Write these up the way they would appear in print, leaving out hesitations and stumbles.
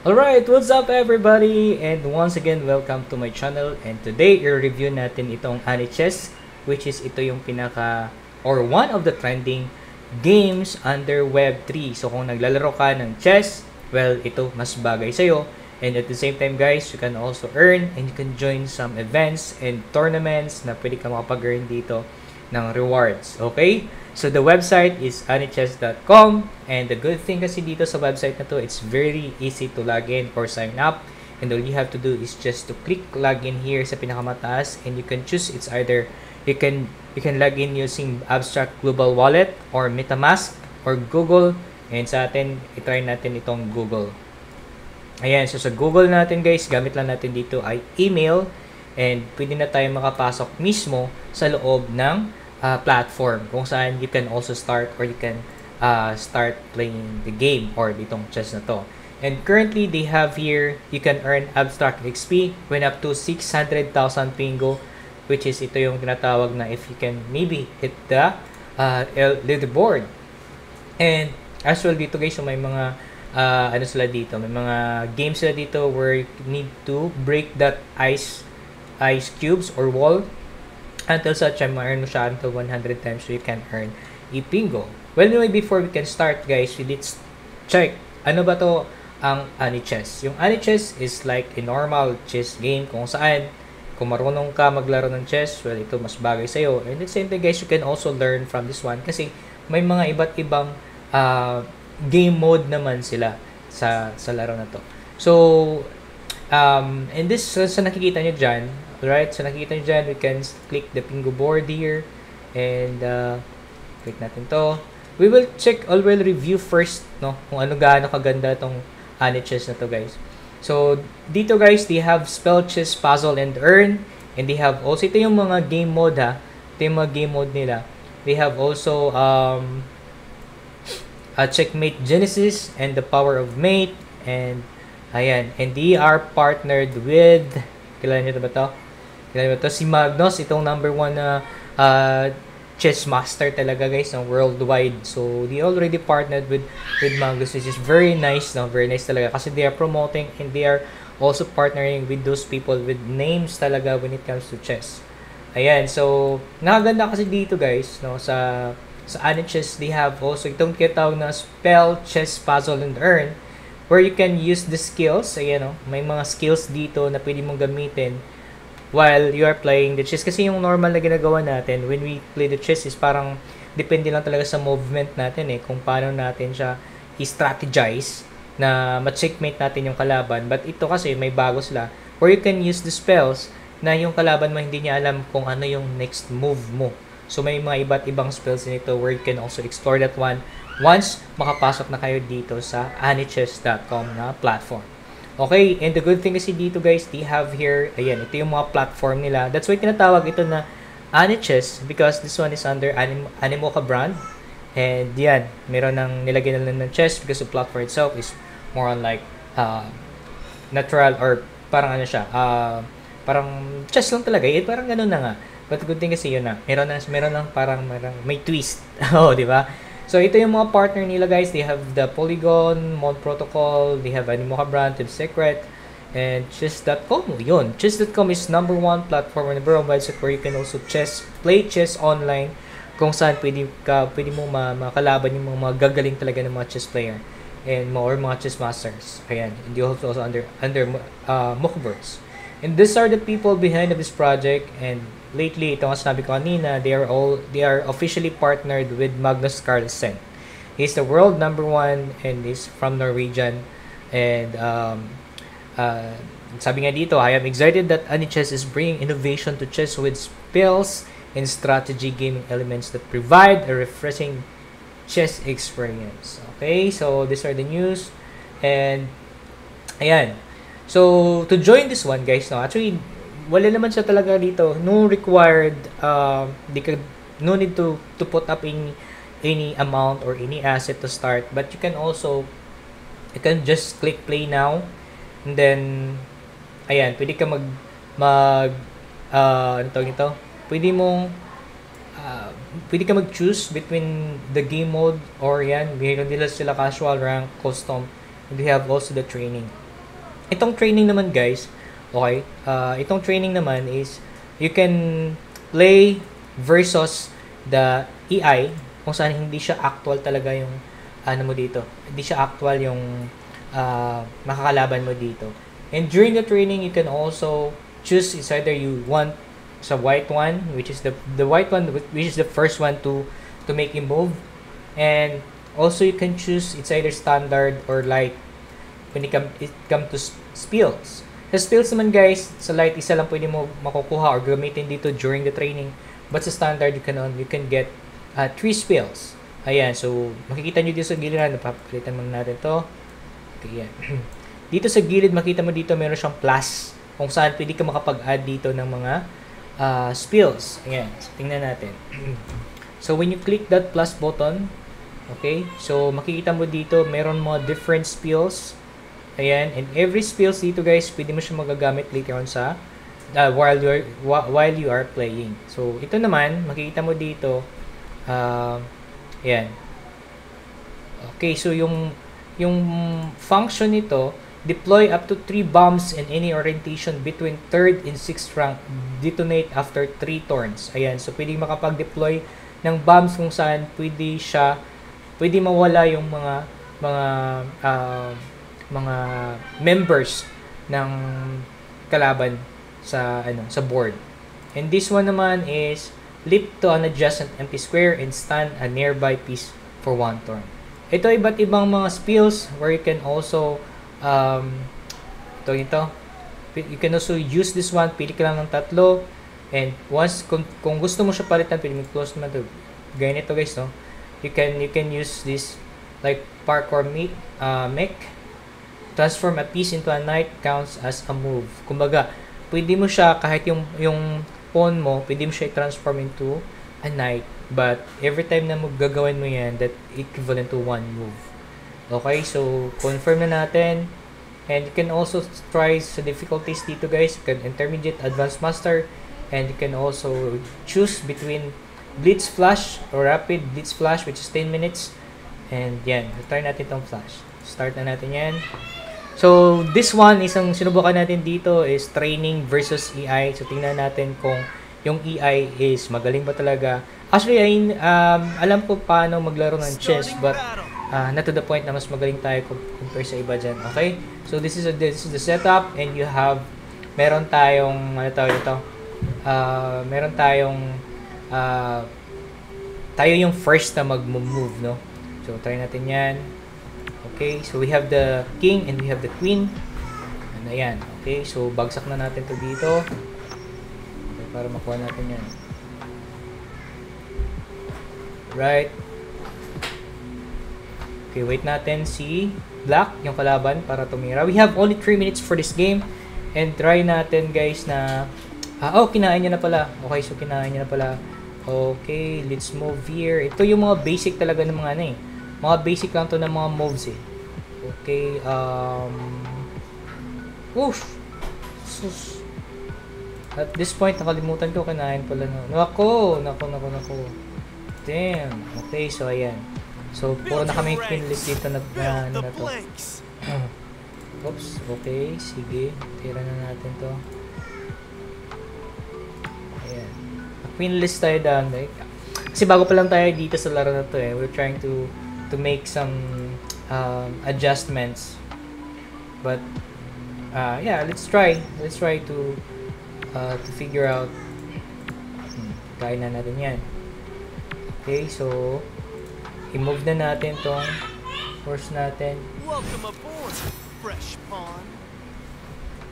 Alright, what's up everybody? And once again, welcome to my channel. And today, i-review natin itong Anichess, which is ito yung pinaka, or one of the trending games under Web3. So kung naglalaro ka ng chess, well, ito mas bagay sa'yo. And at the same time guys, you can also earn and you can join some events and tournaments na pwede ka makapag-earn dito ng rewards. Okay? So the website is anichess.com, and the good thing kasi dito sa website na to, it's very easy to log in or sign up. And all you have to do is just to click login here sa pinakamataas, and you can choose, it's either you can log in using Abstract Global Wallet or MetaMask or Google. And sa atin, i-try natin itong Google. Ayan, so sa Google natin guys, gamit lang natin dito ay email, and pwede na tayo makapasok mismo sa loob ng platform kung saan you can also start, or you can start playing the game or ditong chess na to. And currently, they have here, you can earn Abstract XP when up to 600,000 Pingo, which is ito yung tinatawag na if you can maybe hit the leaderboard. And as well dito guys, so may mga ano sila dito, may mga games sila dito where you need to break that ice cubes or wall until such time ma-earn mo siya until 100 times, so you can earn a Pingo. Well, anyway, before we can start guys, we need check ano ba to ang Anichess. Yung Anichess is like a normal chess game kung saan kung marunong ka maglaro ng chess, well, ito mas bagay sa'yo. And at the same time guys, you can also learn from this one kasi may mga iba't ibang game mode naman sila sa laro na to. So, and this, sa nakikita nyo dyan, right, so nakikita nyo dyan, we can click the Pingo board here, and click natin to. We will check, or will review first, no, kung ano gaano kaganda itong Anichess na to guys. So, dito guys, they have Spell Chess, Puzzle, and Earn, and they have also, ito yung mga game mode ha, ito yung mga game mode nila. They have also Checkmate Genesis, and the Power of Mate, and ayan, and they are partnered with, kilala nyo ba to? Si Magnus, itong number 1 na chess master talaga guys, no, worldwide. So they already partnered with Magnus, which is very nice, no, very nice talaga kasi they are promoting and they are also partnering with those people with names talaga when it comes to chess. Ayan, so nakaganda kasi dito guys, no, sa Anichess, they have also itong tinatawag na Spell, Chess, Puzzle, and Earn, where you can use the skills. Ayan, no, may mga skills dito na pwede mong gamitin while you are playing the chess. Kasi yung normal na ginagawa natin when we play the chess is parang depende lang talaga sa movement natin kung paano natin siya i-strategize na ma-checkmate natin yung kalaban. But ito kasi may bago sila where you can use the spells na yung kalaban mo hindi niya alam kung ano yung next move mo. So may mga iba't ibang spells nito where you can also explore that one once makapasok na kayo dito sa anichess.com na platform. Okay, and the good thing kasi dito guys, they have here, ayan, ito yung mga platform nila. That's why tinatawag ito na Anichess, because this one is under Animoca brand. And yan, meron ng nilagyan na ng chess because the platform itself is more on like natural, or parang ano siya, parang chess lang talaga. Parang ganun na nga. But the good thing kasi yun na, meron lang parang may twist. Oh, di ba? So, ito yung mga partner nila guys. They have the Polygon, Mod Protocol, they have Animoca Brand, Team Secret, and Chess.com. Yun. Chess.com is number 1 platform on the worldwide website where you can also play chess online, kung saan pwede mo makalaban yung mga gagaling talaga ng mga chess player and mga chess masters. Ayan. And you also under Mookverse. And these are the people behind of this project, and lately, ito nga sinabi ko kanina, they are officially partnered with Magnus Carlsen. He's the world number 1 and is from Norwegian. And sabi nga dito, I am excited that Anichess is bringing innovation to chess with spells and strategy gaming elements that provide a refreshing chess experience. Okay, so these are the news. And ayan. So, to join this one guys, no, actually, wala naman siya talaga dito. No required, no need to put up any amount or any asset to start. But you can just click play now. And then, ayan, pwede ka ano tawag nito? Pwede ka mag-choose between the game mode or yan. Meron nila sila casual, rank, custom. And they have also the training. Itong training naman guys, okay, itong training naman is you can play versus the AI kung saan hindi siya actual talaga yung ano mo dito. Hindi siya actual yung makakalaban mo dito. And during the training, you can also choose it's either you want sa white one, which is the white one, which is the first one to make you move. And also you can choose it's either standard or light when it come to spills. Sa spills naman guys, sa light isa lang pwede mo makukuha or gamitin dito during the training. But sa standard you can get 3 spills. Ayan, so makikita nyo dito sa gilid, napapalitan muna natin to. Okay, yan. Dito sa gilid, makita mo dito meron siyang plus kung saan pwede ka makapag-add dito ng mga spills. Ayan, so tingnan natin. So when you click that plus button, okay, so makikita mo dito meron mga different spills. Ayan, and every spills dito guys, pwede mo siya magagamit later on sa while you are playing. So ito naman, makikita mo dito ayan. Okay, so yung function nito, deploy up to 3 bombs in any orientation between 3rd and 6th rank. Detonate after 3 turns. Ayan, so pwede makapag-deploy ng bombs kung saan pwede mawala yung mga members ng kalaban sa board. And this one naman is leap to an adjacent empty square and stun a nearby piece for 1 turn. Ito iba't ibang mga spills where you can also you can also use this one. Pili ka lang ng 3 and once kung gusto mo siya palitan, pwede mo close naman to. Ganyan ito guys, no? You can use this like parkour mech. Transform a piece into a knight counts as a move. Kumbaga, pwede mo siya kahit yung pawn mo, pwede mo siya i-transform into a knight. But every time na gagawin mo yan, that equivalent to 1 move. Okay, so confirm na natin. And you can also try sa difficulties dito guys. You can intermediate, advanced, master. And you can also choose between blitz flash or rapid blitz flash, which is 10 minutes. And yan, try natin itong flash. Start na natin yan. So this one, isang sinubukan natin dito is training versus AI. So tingnan natin kung yung AI is magaling ba talaga. Actually, alam ko paano maglaro ng chess, but not to the point na mas magaling tayo compare sa iba dyan. Okay? So this is the setup, and you have, meron tayong, meron tayong, tayo yung first na mag-move, no? So try natin yan. Okay, so we have the king and we have the queen. And ayan, okay, so bagsak na natin to dito. Okay, para makuha natin yan. Right. Okay, wait natin si black, yung kalaban, para tumira. We have only 3 minutes for this game. And try natin guys na kinain niya na pala. Okay, so kinain niya na pala. Okay, let's move here. Ito yung mga basic talaga ng mga mga basic lang to ng mga moves eh. Okay, at this point nakalimutan ko, kinain pala Nako. Damn. Okay, so ayan. So puro na kami pinlist dito na to. Oops, okay, sige. Tira na natin to. Ayan. Pinlist tayo down. Kasi bago pa lang tayo dito sa laro na to eh. We're trying to make some adjustments. But yeah, let's try to figure out. Try na natin yan. Okay, so i-move na natin tong horse natin. Welcome aboard, fresh pawn.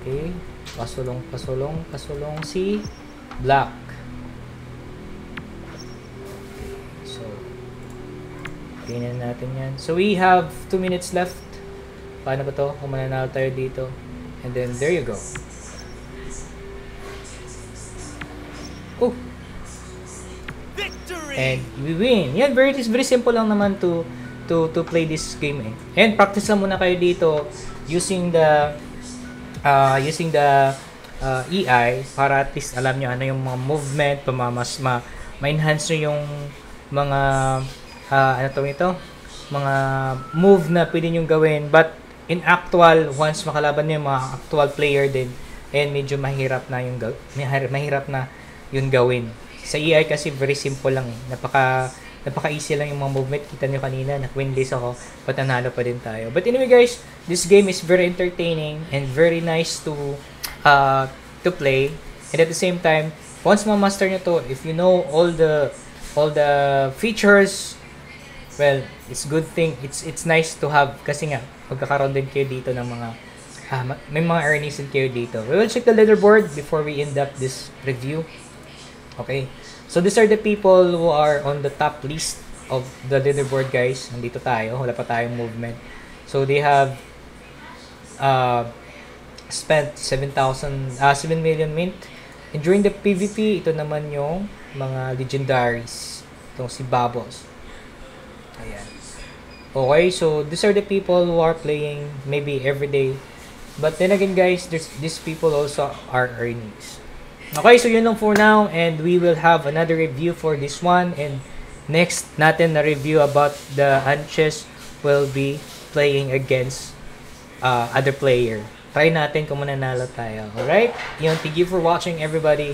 Okay, pasulong si black. So tingnan natin yan. So we have 2 minutes left. Paano ba to? Kung mananalo tayo dito. And then there you go. Oh! And we win. Yan, very simple lang naman to play this game eh. And practice lang muna kayo dito using the EI para at least alam nyo ano yung mga movement, mas ma-enhance nyo yung mga mga move na pwede nyo gawin. But in actual, once makalaban mo yung mga actual player din, and medyo mahirap na yung gawin. Sa AI kasi very simple lang eh. Napaka-easy lang yung mga movement. Kita nyo kanina, nag-winless ako, but nanalo pa din tayo. But anyway guys, this game is very entertaining and very nice to play. And at the same time, once ma-master nyo to, if you know all the features, well, it's good thing. It's nice to have kasi nga magkakaroon din kayo dito ng mga may mga earnings din kayo dito. We will check the leaderboard before we end up this review. Okay. So these are the people who are on the top list of the leaderboard, guys. Nandito tayo, wala pa tayong movement. So they have spent 7 million mint. And during the PvP, ito naman yung mga legendaries. Itong si Babos. Ayan. Okay, so these are the people who are playing maybe every day. But then again guys, these people also are earnings. Okay, so yun lang for now, and we will have another review for this one, and next natin na review about the Anches will be playing against other player. Try natin kung mananalo tayo. Alright? Yun, thank you for watching everybody.